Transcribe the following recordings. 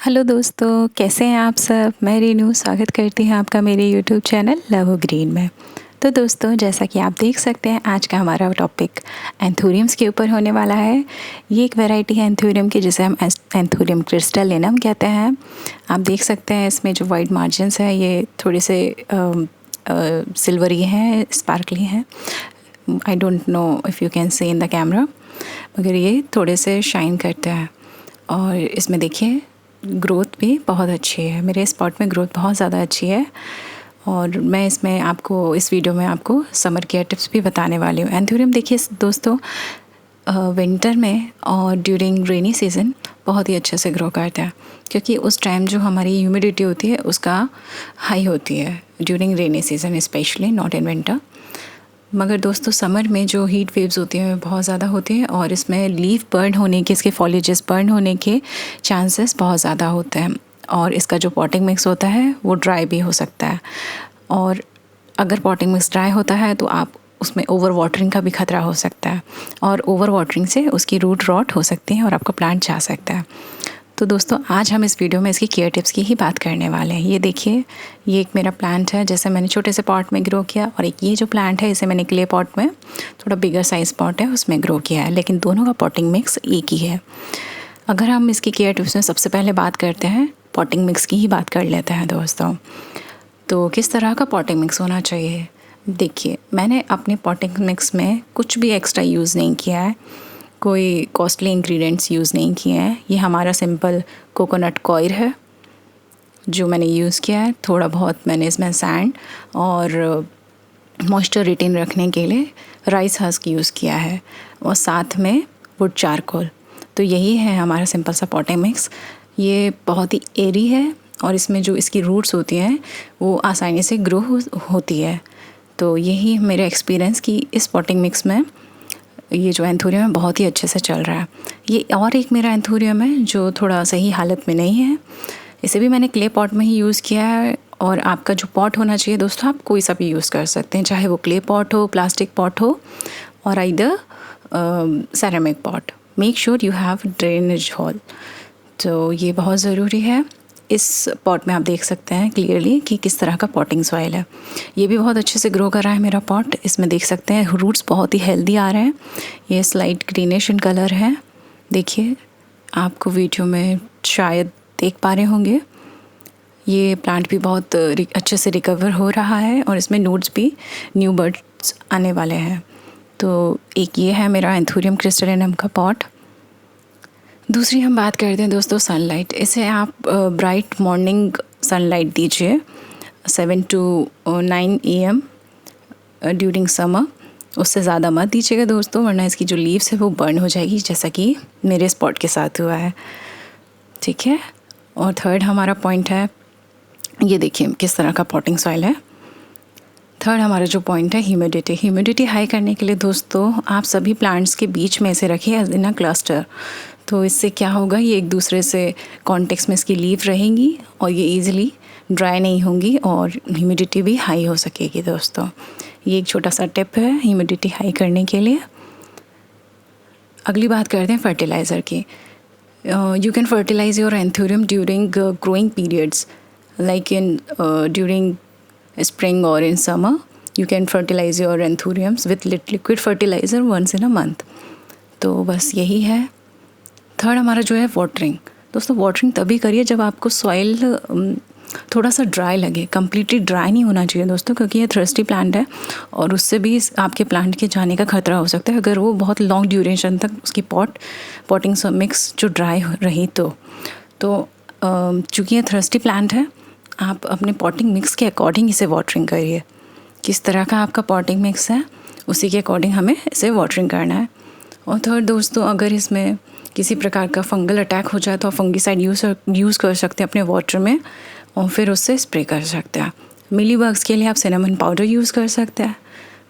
Hello दोस्तों, कैसे हैं आप सब। मैं रीनू स्वागत करती हूँ आपका मेरे यूट्यूब चैनल लव ग्रीन में। तो दोस्तों, जैसा कि आप देख सकते हैं, आज का हमारा टॉपिक एंथूरियम्स के ऊपर होने वाला है। ये एक वैरायटी है एंथूरियम की जिसे हम एंथूरियम क्रिस्टलिनम कहते हैं। आप देख सकते हैं इसमें जो वाइट मार्जिन्स हैं ये थोड़े से सिल्वरी हैं, स्पार्कली हैं। I don't know if you can see in the camera, मगर ये थोड़े से शाइन करते हैं। और इसमें देखिए ग्रोथ भी बहुत अच्छी है। मेरे स्पॉट में ग्रोथ बहुत ज़्यादा अच्छी है। और मैं इसमें आपको इस वीडियो में आपको समर केयर टिप्स भी बताने वाली हूँ। एंथूरियम देखिए दोस्तों, विंटर में और ड्यूरिंग रेनी सीज़न बहुत ही अच्छे से ग्रो करता है, क्योंकि उस टाइम जो हमारी ह्यूमिडिटी होती है उसका हाई होती है during rainy season specially, not in winter. मगर दोस्तों समर में जो हीट वेव्स होती हैं बहुत ज़्यादा होती हैं और इसमें लीफ बर्न होने के, इसके फॉलिजेस बर्न होने के चांसेस बहुत ज़्यादा होते हैं। और इसका जो पॉटिंग मिक्स होता है वो ड्राई भी हो सकता है। और अगर पॉटिंग मिक्स ड्राई होता है तो आप उसमें ओवर वाटरिंग का भी खतरा हो सकता है, और ओवर वाटरिंग से उसकी रूट रॉट हो सकती है और आपका प्लांट जा सकता है। तो दोस्तों आज हम इस वीडियो में इसकी केयर टिप्स की ही बात करने वाले हैं। ये देखिए, ये एक मेरा प्लांट है जैसे मैंने छोटे से पॉट में ग्रो किया, और एक ये जो प्लांट है इसे मैंने क्ले पॉट में, थोड़ा बिगर साइज़ पॉट है उसमें ग्रो किया है, लेकिन दोनों का पॉटिंग मिक्स एक ही है। अगर हम इसकी केयर टिप्स में सबसे पहले बात करते हैं, पॉटिंग मिक्स की ही बात कर लेते हैं दोस्तों। तो किस तरह का पॉटिंग मिक्स होना चाहिए। देखिए, मैंने अपने पॉटिंग मिक्स में कुछ भी एक्स्ट्रा यूज़ नहीं किया है, कोई कॉस्टली इंग्रेडिएंट्स यूज़ नहीं किए हैं। ये हमारा सिंपल कोकोनट कॉयर है जो मैंने यूज़ किया है। थोड़ा बहुत मैंने इसमें सैंड और मॉइस्चर रिटेन रखने के लिए राइस हस्क यूज़ किया है, और साथ में वुड चारकोल। तो यही है हमारा सिंपल सा पॉटिंग मिक्स। ये बहुत ही एरी है और इसमें जो इसकी रूट्स होती हैं वो आसानी से ग्रो होती है। तो यही मेरे एक्सपीरियंस कि इस पॉटिंग मिक्स में ये जो एंथूरियम है बहुत ही अच्छे से चल रहा है। ये और एक मेरा एंथूरियम है जो थोड़ा सही हालत में नहीं है, इसे भी मैंने क्ले पॉट में ही यूज़ किया है। और आपका जो पॉट होना चाहिए दोस्तों, आप कोई सा भी यूज़ कर सकते हैं, चाहे वो क्ले पॉट हो, प्लास्टिक पॉट हो, और either ceramic pot. Make sure you have drainage whole. तो ये बहुत ज़रूरी है। इस पॉट में आप देख सकते हैं क्लियरली कि किस तरह का पॉटिंग सॉइल है। ये भी बहुत अच्छे से ग्रो कर रहा है मेरा पॉट। इसमें देख सकते हैं रूट्स बहुत ही हेल्दी आ रहे हैं। ये स्लाइट ग्रीनिश इन कलर है, देखिए आपको वीडियो में शायद देख पा रहे होंगे। ये प्लांट भी बहुत अच्छे से रिकवर हो रहा है और इसमें नोट्स भी न्यू बर्ड्स आने वाले हैं। तो एक ये है मेरा एंथूरियम क्रिस्टलिनम का पॉट। दूसरी हम बात करते हैं दोस्तों सनलाइट। इसे आप ब्राइट मॉर्निंग सनलाइट दीजिए 7 to 9 AM ड्यूरिंग समर। उससे ज़्यादा मत दीजिएगा दोस्तों, वरना इसकी जो लीव्स है वो बर्न हो जाएगी, जैसा कि मेरे स्पॉट के साथ हुआ है। ठीक है। और थर्ड हमारा पॉइंट है, ये देखिए किस तरह का पॉटिंग सॉइल है। थर्ड हमारा जो पॉइंट है ह्यूमिडिटी। ह्यूमिडिटी हाई करने के लिए दोस्तों आप सभी प्लांट्स के बीच में इसे रखिए एज इन अ क्लस्टर। तो इससे क्या होगा, ये एक दूसरे से कॉन्टेक्स्ट में इसकी लीफ रहेंगी और ये ईजिली ड्राई नहीं होंगी और ह्यूमिडिटी भी हाई हो सकेगी दोस्तों। ये एक छोटा सा टिप है ह्यूमिडिटी हाई करने के लिए। अगली बात करते हैं फर्टिलाइज़र की। You can fertilise your anthurium during growing periods, like in during spring or in summer. You can fertilize your anthuriums with liquid fertilizer once in a month. तो बस यही है। थर्ड हमारा जो है वाटरिंग। दोस्तों वाटरिंग तभी करिए जब आपको सॉइल थोड़ा सा ड्राई लगे। कम्प्लीटली ड्राई नहीं होना चाहिए दोस्तों, क्योंकि ये थ्रस्टी प्लांट है और उससे भी आपके प्लांट के जाने का खतरा हो सकता है अगर वो बहुत लॉन्ग ड्यूरेशन तक उसकी पॉटिंग मिक्स जो ड्राई रही तो चूँकि ये थ्रस्टी प्लांट है, आप अपने पॉटिंग मिक्स के अकॉर्डिंग इसे वाटरिंग करिए। किस तरह का आपका पॉटिंग मिक्स है उसी के अकॉर्डिंग हमें इसे वाटरिंग करना है। और थर्ड दोस्तों, अगर इसमें किसी प्रकार का फंगल अटैक हो जाए तो आप फंगीसाइड यूज़ कर सकते हैं अपने वाटर में और फिर उससे स्प्रे कर सकते हैं। मिली बग्स के लिए आप सिनेमन पाउडर यूज़ कर सकते हैं,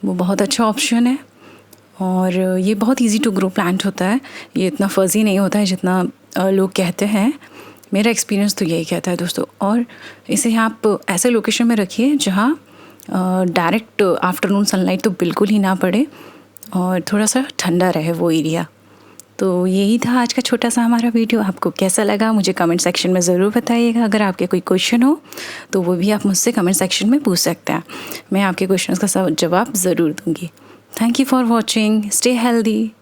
वो बहुत अच्छा ऑप्शन है। और ये बहुत ईजी टू ग्रो प्लांट होता है, ये इतना फर्जी नहीं होता है जितना लोग कहते हैं। मेरा एक्सपीरियंस तो यही कहता है दोस्तों। और इसे आप ऐसे लोकेशन में रखिए जहाँ डायरेक्ट आफ्टरनून सनलाइट तो बिल्कुल ही ना पड़े और थोड़ा सा ठंडा रहे वो एरिया। तो यही था आज का छोटा सा हमारा वीडियो। आपको कैसा लगा मुझे कमेंट सेक्शन में ज़रूर बताइएगा। अगर आपके कोई क्वेश्चन हो तो वो भी आप मुझसे कमेंट सेक्शन में पूछ सकते हैं, मैं आपके क्वेश्चन का जवाब ज़रूर दूँगी। Thank you for watching, stay healthy.